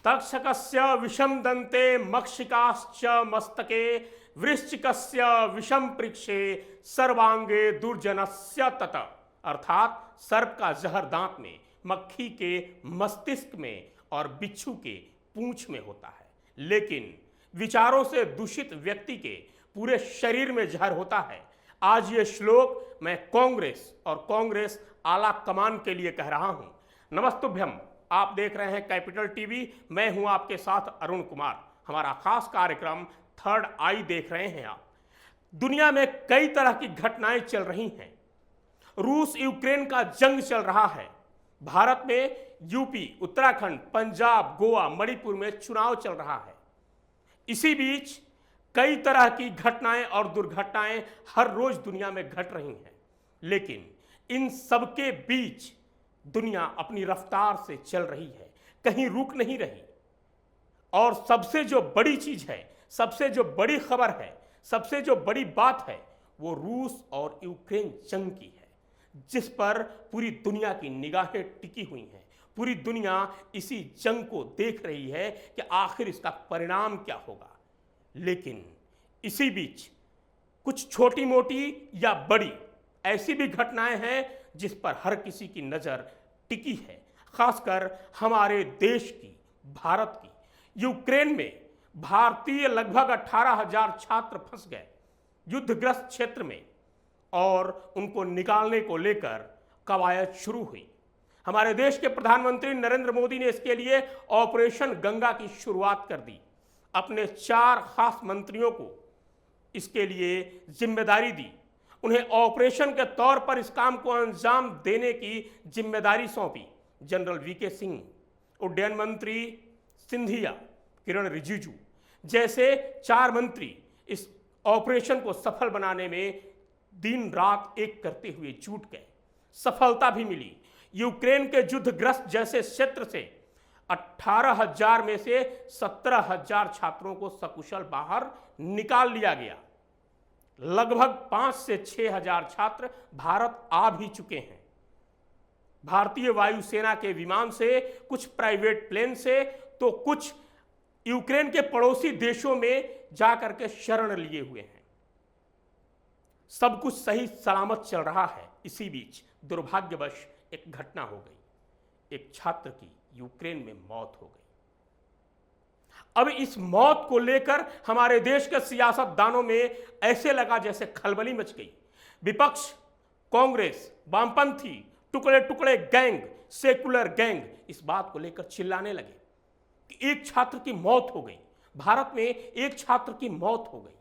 तक्षकस्य विषम दंते मक्षिकाश्च मस्तके वृश्चिकस्य विषम पृक्षे सर्वांगे दुर्जनस्य तत। अर्थात सर्प का जहर दांत में, मक्खी के मस्तिष्क में और बिच्छू के पूंछ में होता है, लेकिन विचारों से दूषित व्यक्ति के पूरे शरीर में जहर होता है। आज ये श्लोक मैं कांग्रेस और कांग्रेस आला कमान के लिए कह रहा हूं। नमस्तुभ्यम। आप देख रहे हैं कैपिटल टीवी। मैं हूं आपके साथ अरुण कुमार। हमारा खास कार्यक्रम थर्ड आई देख रहे हैं आप। दुनिया में कई तरह की घटनाएं चल रही हैं। रूस यूक्रेन का जंग चल रहा है। भारत में यूपी, उत्तराखंड, पंजाब, गोवा, मणिपुर में चुनाव चल रहा है। इसी बीच कई तरह की घटनाएं और दुर्घटनाएं हर रोज दुनिया में घट रही हैं, लेकिन इन सबके बीच दुनिया अपनी रफ्तार से चल रही है, कहीं रुक नहीं रही। और सबसे जो बड़ी चीज है, सबसे जो बड़ी खबर है, सबसे जो बड़ी बात है, वो रूस और यूक्रेन जंग की है, जिस पर पूरी दुनिया की निगाहें टिकी हुई हैं। पूरी दुनिया इसी जंग को देख रही है कि आखिर इसका परिणाम क्या होगा। लेकिन इसी बीच कुछ छोटी मोटी या बड़ी ऐसी भी घटनाएं हैं जिस पर हर किसी की नजर टिकी है, खासकर हमारे देश की, भारत की। यूक्रेन में भारतीय लगभग 18,000 छात्र फंस गए युद्धग्रस्त क्षेत्र में, और उनको निकालने को लेकर कवायद शुरू हुई। हमारे देश के प्रधानमंत्री नरेंद्र मोदी ने इसके लिए ऑपरेशन गंगा की शुरुआत कर दी। अपने 4 खास मंत्रियों को इसके लिए जिम्मेदारी दी। उन्हें ऑपरेशन के तौर पर इस काम को अंजाम देने की जिम्मेदारी सौंपी। जनरल वीके सिंह, उड्डयन मंत्री सिंधिया, किरण रिजिजू जैसे 4 मंत्री इस ऑपरेशन को सफल बनाने में दिन रात एक करते हुए जुट गए। सफलता भी मिली। यूक्रेन के युद्धग्रस्त जैसे क्षेत्र से 18,000 में से 17,000 छात्रों को सकुशल बाहर निकाल लिया गया। लगभग 5 से 6,000 छात्र भारत आ भी चुके हैं। भारतीय वायुसेना के विमान से, कुछ प्राइवेट प्लेन से, तो कुछ यूक्रेन के पड़ोसी देशों में जाकर के शरण लिए हुए हैं। सब कुछ सही सलामत चल रहा है। इसी बीच दुर्भाग्यवश एक घटना हो गई। एक छात्र की यूक्रेन में मौत हो गई। अब इस मौत को लेकर हमारे देश के सियासतदानों में ऐसे लगा जैसे खलबली मच गई। विपक्ष, कांग्रेस, वामपंथी, टुकड़े टुकड़े गैंग, सेकुलर गैंग इस बात को लेकर चिल्लाने लगे कि एक छात्र की मौत हो गई। भारत में एक छात्र की मौत हो गई।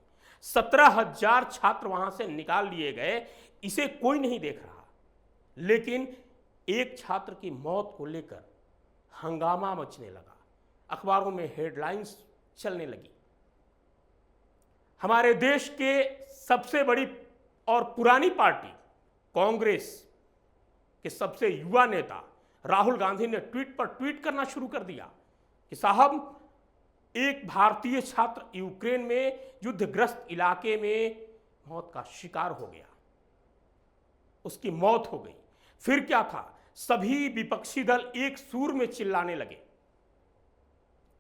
17,000 छात्र वहां से निकाल लिए गए। इसे कोई नहीं देख रहा, लेकिन एक छात्र की मौत को लेकर हंगामा मचने लगा। अखबारों में हेडलाइंस चलने लगी। हमारे देश के सबसे बड़ी और पुरानी पार्टी कांग्रेस के सबसे युवा नेता राहुल गांधी ने ट्वीट पर ट्वीट करना शुरू कर दिया कि साहब, एक भारतीय छात्र यूक्रेन में युद्धग्रस्त इलाके में मौत का शिकार हो गया, उसकी मौत हो गई। फिर क्या था? सभी विपक्षी दल एक सूर में चिल्लाने लगे।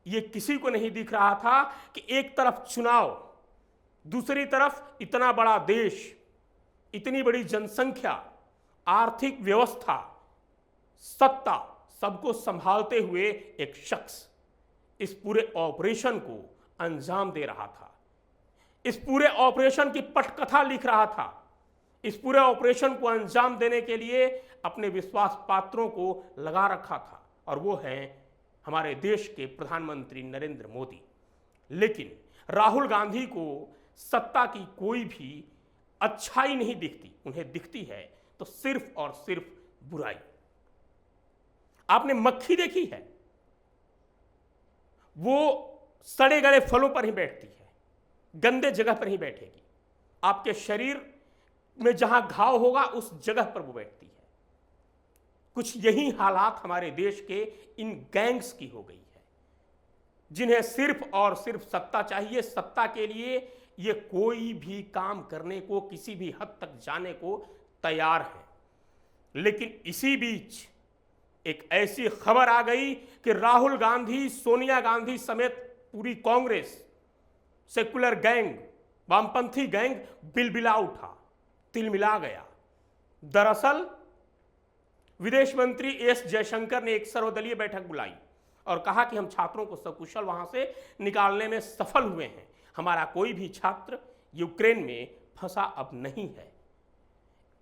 ये किसी को नहीं दिख रहा था कि एक तरफ चुनाव, दूसरी तरफ इतना बड़ा देश, इतनी बड़ी जनसंख्या, आर्थिक व्यवस्था, सत्ता, सबको संभालते हुए एक शख्स इस पूरे ऑपरेशन को अंजाम दे रहा था। इस पूरे ऑपरेशन की पटकथा लिख रहा था। इस पूरे ऑपरेशन को अंजाम देने के लिए अपने विश्वास पात्रों को लगा रखा था, और वो हैं हमारे देश के प्रधानमंत्री नरेंद्र मोदी। लेकिन राहुल गांधी को सत्ता की कोई भी अच्छाई नहीं दिखती। उन्हें दिखती है तो सिर्फ और सिर्फ बुराई। आपने मक्खी देखी है? वो सड़े गले फलों पर ही बैठती है, गंदे जगह पर ही बैठेगी। आपके शरीर में जहां घाव होगा उस जगह पर वो बैठती है। कुछ यही हालात हमारे देश के इन गैंग्स की हो गई है, जिन्हें सिर्फ और सिर्फ सत्ता चाहिए। सत्ता के लिए ये कोई भी काम करने को, किसी भी हद तक जाने को तैयार है। लेकिन इसी बीच एक ऐसी खबर आ गई कि राहुल गांधी, सोनिया गांधी समेत पूरी कांग्रेस, सेकुलर गैंग, वामपंथी गैंग बिलबिला उठा, तिलमिला गया। दरअसल विदेश मंत्री एस जयशंकर ने एक सर्वदलीय बैठक बुलाई और कहा कि हम छात्रों को सकुशल वहां से निकालने में सफल हुए हैं। हमारा कोई भी छात्र यूक्रेन में फंसा अब नहीं है।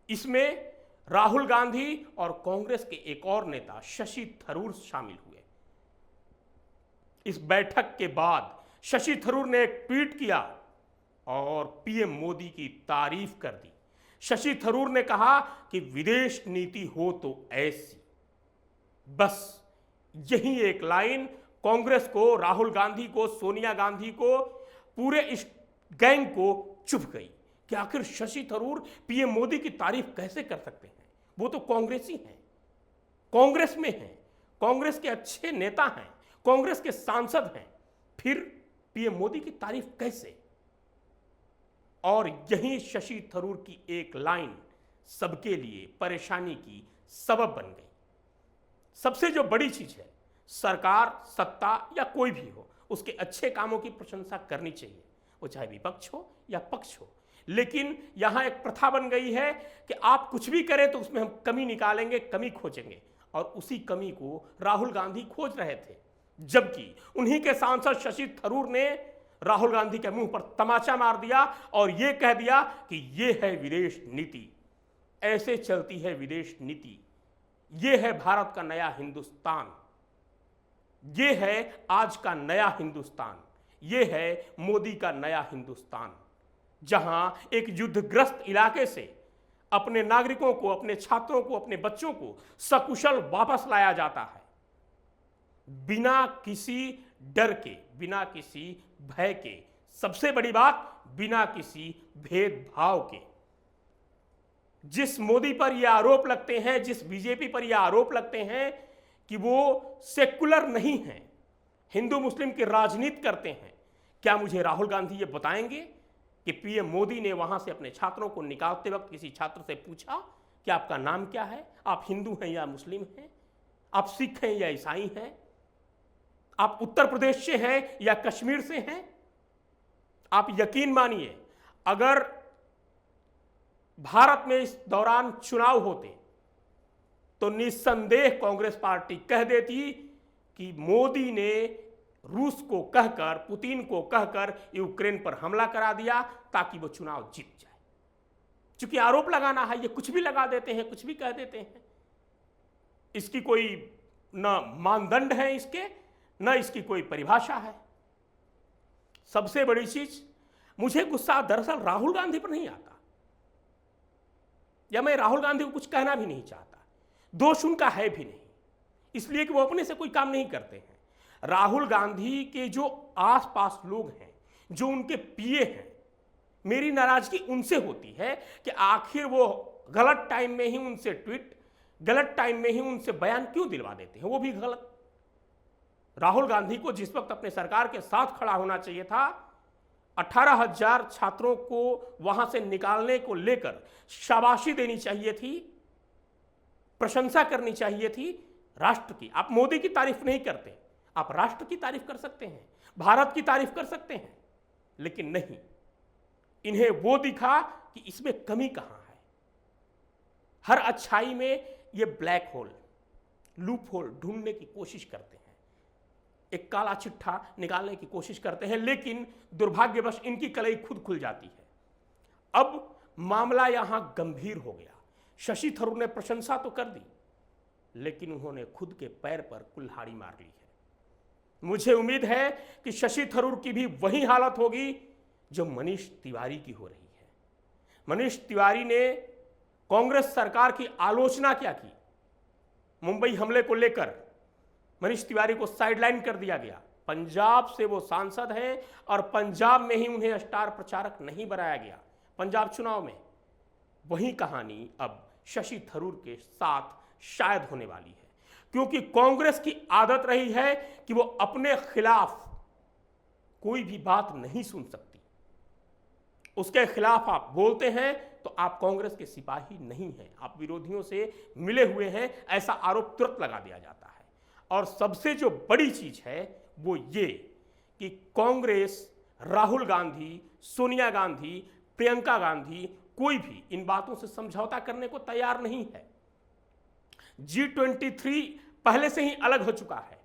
इसमें राहुल गांधी और कांग्रेस के एक और नेता शशि थरूर शामिल हुए। इस बैठक के बाद शशि थरूर ने एक ट्वीट किया और पीएम मोदी की तारीफ कर दी। शशि थरूर ने कहा कि विदेश नीति हो तो ऐसी। बस यही एक लाइन कांग्रेस को, राहुल गांधी को, सोनिया गांधी को, पूरे इस गैंग को चुभ गई कि आखिर शशि थरूर पीएम मोदी की तारीफ कैसे कर सकते हैं। वो तो कांग्रेसी हैं, कांग्रेस में हैं, कांग्रेस के अच्छे नेता हैं, कांग्रेस के सांसद हैं, फिर पीएम मोदी की तारीफ कैसे। और यही शशि थरूर की एक लाइन सबके लिए परेशानी की सबब बन गई। सबसे जो बड़ी चीज है, सरकार, सत्ता या कोई भी हो, उसके अच्छे कामों की प्रशंसा करनी चाहिए, वो चाहे विपक्ष हो या पक्ष हो। लेकिन यहां एक प्रथा बन गई है कि आप कुछ भी करें तो उसमें हम कमी निकालेंगे, कमी खोजेंगे, और उसी कमी को राहुल गांधी खोज रहे थे। जबकि उन्हीं के सांसद शशि थरूर ने राहुल गांधी के मुंह पर तमाचा मार दिया और यह कह दिया कि यह है विदेश नीति, ऐसे चलती है विदेश नीति, यह है भारत का नया हिंदुस्तान, यह है आज का नया हिंदुस्तान, यह है मोदी का नया हिंदुस्तान, जहां एक युद्धग्रस्त इलाके से अपने नागरिकों को, अपने छात्रों को, अपने बच्चों को सकुशल वापस लाया जाता है, बिना किसी डर के, बिना किसी भय के, सबसे बड़ी बात बिना किसी भेदभाव के। जिस मोदी पर यह आरोप लगते हैं, जिस बीजेपी पर यह आरोप लगते हैं कि वो सेकुलर नहीं हैं, हिंदू मुस्लिम की राजनीति करते हैं, क्या मुझे राहुल गांधी ये बताएंगे कि पीएम मोदी ने वहां से अपने छात्रों को निकालते वक्त किसी छात्र से पूछा कि आपका नाम क्या है, आप हिंदू हैं या मुस्लिम हैं, आप सिख हैं या ईसाई हैं, आप उत्तर प्रदेश से हैं या कश्मीर से हैं? आप यकीन मानिए, अगर भारत में इस दौरान चुनाव होते तो निस्संदेह कांग्रेस पार्टी कह देती कि मोदी ने रूस को कहकर, पुतिन को कहकर यूक्रेन पर हमला करा दिया ताकि वो चुनाव जीत जाए। क्योंकि आरोप लगाना है, ये कुछ भी लगा देते हैं, कुछ भी कह देते हैं, इसकी कोई न मानदंड है इसके, न इसकी कोई परिभाषा है। सबसे बड़ी चीज, मुझे गुस्सा दरअसल राहुल गांधी पर नहीं आता, या मैं राहुल गांधी को कुछ कहना भी नहीं चाहता, दोष उनका है भी नहीं, इसलिए कि वो अपने से कोई काम नहीं करते हैं। राहुल गांधी के जो आसपास लोग हैं, जो उनके पीए हैं, मेरी नाराजगी उनसे होती है कि आखिर वो गलत टाइम में ही उनसे ट्वीट, गलत टाइम में ही उनसे बयान क्यों दिलवा देते हैं, वो भी गलत। राहुल गांधी को जिस वक्त अपने सरकार के साथ खड़ा होना चाहिए था, 18,000 छात्रों को वहां से निकालने को लेकर शाबाशी देनी चाहिए थी, प्रशंसा करनी चाहिए थी राष्ट्र की। आप मोदी की तारीफ नहीं करते, आप राष्ट्र की तारीफ कर सकते हैं, भारत की तारीफ कर सकते हैं, लेकिन नहीं, इन्हें वो दिखा कि इसमें कमी कहां है। हर अच्छाई में ये ब्लैक होल, लूप होल ढूंढने की कोशिश करते हैं, एक काला चिट्ठा निकालने की कोशिश करते हैं, लेकिन दुर्भाग्यवश इनकी कलई खुद खुल जाती है। अब मामला यहां गंभीर हो गया। शशि थरूर ने प्रशंसा तो कर दी, लेकिन उन्होंने खुद के पैर पर कुल्हाड़ी मार ली है। मुझे उम्मीद है कि शशि थरूर की भी वही हालत होगी जो मनीष तिवारी की हो रही है। मनीष तिवारी ने कांग्रेस सरकार की आलोचना क्या की, मुंबई हमले को लेकर मनीष तिवारी को साइडलाइन कर दिया गया। पंजाब से वो सांसद हैं और पंजाब में ही उन्हें स्टार प्रचारक नहीं बनाया गया पंजाब चुनाव में। वही कहानी अब शशि थरूर के साथ शायद होने वाली है, क्योंकि कांग्रेस की आदत रही है कि वो अपने खिलाफ कोई भी बात नहीं सुन सकती। उसके खिलाफ आप बोलते हैं तो तो आप कांग्रेस के सिपाही नहीं हैं, आप विरोधियों से मिले हुए हैं, ऐसा आरोप तुरंत लगा दिया जाता है। और सबसे जो बड़ी चीज है वो ये कि कांग्रेस, राहुल गांधी, सोनिया गांधी, प्रियंका गांधी, कोई भी इन बातों से समझौता करने को तैयार नहीं है। G23 पहले से ही अलग हो चुका है।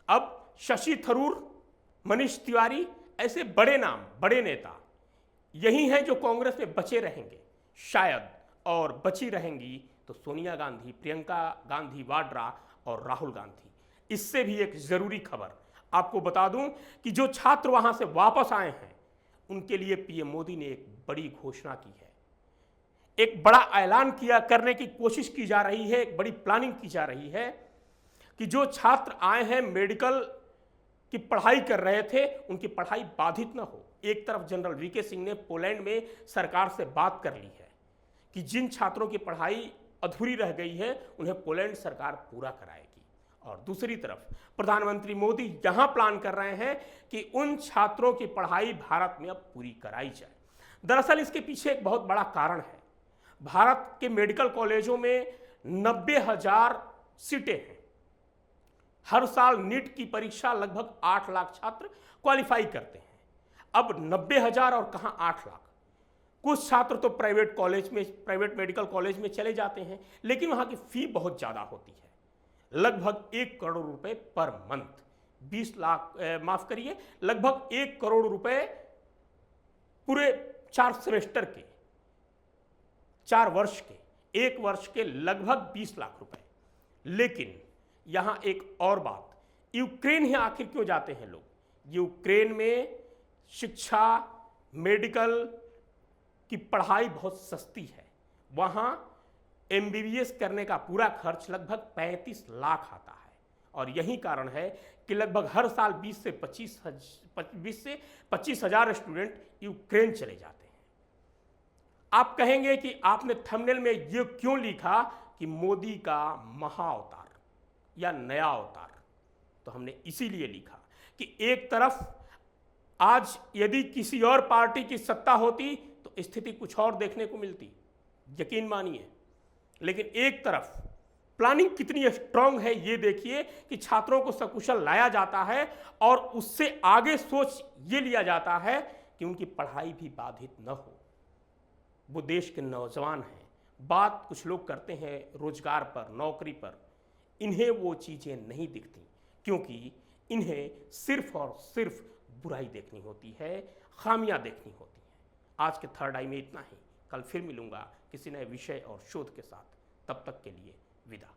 अब शशि थरूर, मनीष तिवारी, ऐसे बड़े नाम, बड़े नेता यही हैं जो कांग्रेस में बचे रहेंगे शायद, और बची रहेंगी तो सोनिया गांधी, प्रियंका गांधी वाड्रा और राहुल गांधी। इससे भी एक जरूरी खबर आपको बता दूं कि जो छात्र वहां से वापस आए हैं उनके लिए पीएम मोदी ने एक बड़ी घोषणा की है, एक बड़ा ऐलान करने की कोशिश की जा रही है, एक बड़ी प्लानिंग की जा रही है कि जो छात्र आए हैं मेडिकल की पढ़ाई कर रहे थे उनकी पढ़ाई बाधित ना हो। एक तरफ जनरल वीके सिंह ने पोलैंड में सरकार से बात कर ली है कि जिन छात्रों की पढ़ाई अधूरी रह गई है उन्हें पोलैंड सरकार पूरा कराएगी, और दूसरी तरफ प्रधानमंत्री मोदी यहां प्लान कर रहे हैं कि उन छात्रों की पढ़ाई भारत में अब पूरी कराई जाए। दरअसल इसके पीछे एक बहुत बड़ा कारण है। भारत के मेडिकल कॉलेजों में 90,000 सीटें हैं। हर साल नीट की परीक्षा लगभग 8 लाख छात्र क्वालिफाई करते हैं। अब 90,000 और कहां 8 लाख। कुछ छात्र तो प्राइवेट मेडिकल कॉलेज में चले जाते हैं, लेकिन वहां की फी बहुत ज्यादा होती है, लगभग 1 करोड़ रुपए पर मंथ, 20 लाख लगभग 1 करोड़ रुपए पूरे 4 सेमेस्टर के, 4 वर्ष के, 1 वर्ष के लगभग 20 लाख रुपए। लेकिन यहां एक और बात, यूक्रेन ही आखिर क्यों जाते हैं लोग? यूक्रेन में शिक्षा, मेडिकल की पढ़ाई बहुत सस्ती है। वहां एमबीबीएस करने का पूरा खर्च लगभग 35 लाख आता है, और यही कारण है कि लगभग हर साल 20 से 25 हजार स्टूडेंट यूक्रेन चले जाते हैं। आप कहेंगे कि आपने थंबनेल में ये क्यों लिखा कि मोदी का महाअवतार या नया अवतार? तो हमने इसीलिए लिखा कि एक तरफ आज यदि किसी और पार्टी की सत्ता होती तो स्थिति कुछ और देखने को मिलती, यकीन मानिए। लेकिन एक तरफ प्लानिंग कितनी स्ट्रांग है ये देखिए कि छात्रों को सकुशल लाया जाता है और उससे आगे सोच ये लिया जाता है कि उनकी पढ़ाई भी बाधित न हो। वो देश के नौजवान हैं। बात कुछ लोग करते हैं रोजगार पर, नौकरी पर, इन्हें वो चीजें नहीं दिखती, क्योंकि इन्हें सिर्फ और सिर्फ बुराई देखनी होती है, खामियां देखनी होती हैं। आज के थर्ड आई में इतना ही। कल फिर मिलूंगा किसी नए विषय और शोध के साथ। तब तक के लिए विदा।